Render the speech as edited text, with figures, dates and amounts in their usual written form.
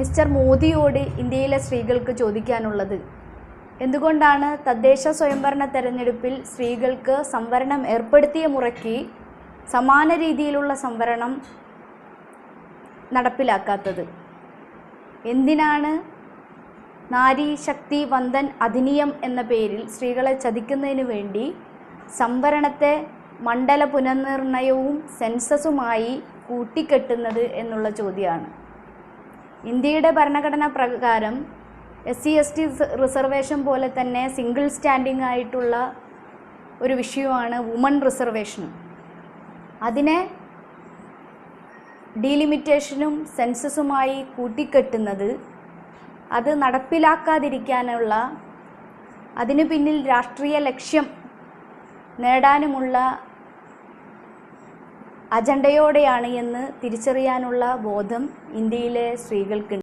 Mister മോദിയോട് ഇന്ത്യയിലെ സ്ത്രീകൾക്ക് ചോദിക്കാനുള്ളത്? എന്തുകൊണ്ടാണ് തദ്ദേശ സ്വയംഭരണ തെരഞ്ഞെടുപ്പിൽ സ്ത്രീകൾക്ക് സംവരണം ഏർപ്പെടുത്തിയ മുറയ്ക്ക് സമാന രീതിയിലുള്ള സംവരണം നടപ്പിലാക്കാത്തത്? എന്തിനാണ് നാരി ശക്തി വന്ദൻ അധിനിയം എന്ന പേരിൽ സ്ത്രീകളെ ചതിക്കുന്നതിന് വേണ്ടി സംവരണത്തെ മണ്ഡല പുനർനിർണയവും സെൻസസുമായി കൂട്ടിക്കെട്ടുന്നത് എന്നുള്ള ചോദ്യമാണ്. ഇന്ത്യയുടെ ഭരണഘടന പ്രകാരം SC/ST റിസർവേഷൻ പോലെ തന്നെ സിംഗിൾ സ്റ്റാൻഡിംഗ് ആയിട്ടുള്ള ഒരു വിഷയമാണ് വുമൺ റിസർവേഷൻ. അതിനെ ഡീലിമിറ്റേഷനും സെൻസസുമായി കൂട്ടിക്കെട്ടുന്നത് അത് നടപ്പിലാക്കാതിരിക്കാനുള്ള, അതിനു പിന്നിൽ രാഷ്ട്രീയ ലക്ഷ്യം നേടാനുമുള്ള അജണ്ടയോടെയാണ് എന്ന് തിരിച്ചറിയാനുള്ള ബോധം ഇന്ത്യയിലെ സ്ത്രീകൾക്കുണ്ട്.